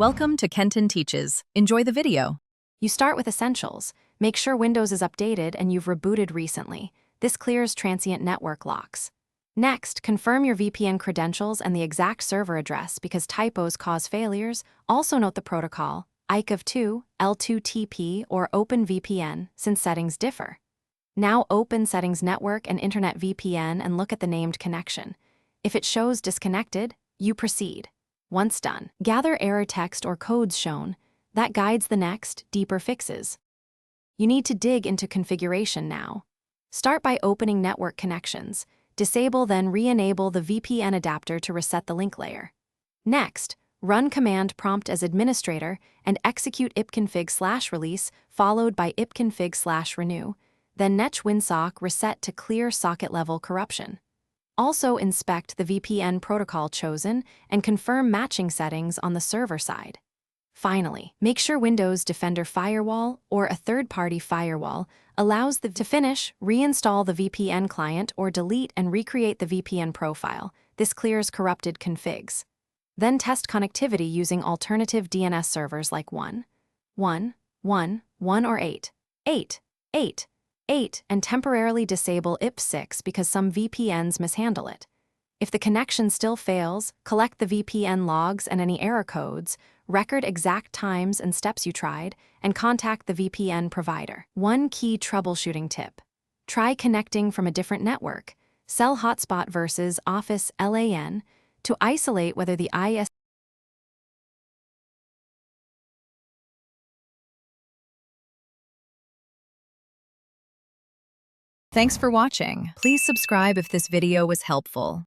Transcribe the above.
Welcome to Kenton Teaches. Enjoy the video. You start with Essentials. Make sure Windows is updated and you've rebooted recently. This clears transient network locks. Next, confirm your VPN credentials and the exact server address because typos cause failures. Also note the protocol, ICAV2, L2TP, or OpenVPN, since settings differ. Now open Settings Network and Internet VPN and look at the named connection. If it shows disconnected, you proceed. Once done, gather error text or codes shown. That guides the next, deeper fixes. You need to dig into configuration now. Start by opening network connections. Disable then re-enable the VPN adapter to reset the link layer. Next, run command prompt as administrator and execute ipconfig/release followed by ipconfig/renew. Then netch winsock reset to clear socket level corruption. Also inspect the VPN protocol chosen and confirm matching settings on the server side. Finally, make sure Windows Defender Firewall or a third-party firewall allows to finish, reinstall the VPN client or delete and recreate the VPN profile. This clears corrupted configs. Then test connectivity using alternative DNS servers like 1.1.1.1 or 8.8.8. And temporarily disable IP6 because some VPNs mishandle it. If the connection still fails, collect the VPN logs and any error codes, record exact times and steps you tried, and contact the VPN provider. One key troubleshooting tip. Try connecting from a different network. Cell hotspot versus Office LAN to isolate whether the IS. Thanks for watching. Please subscribe if this video was helpful.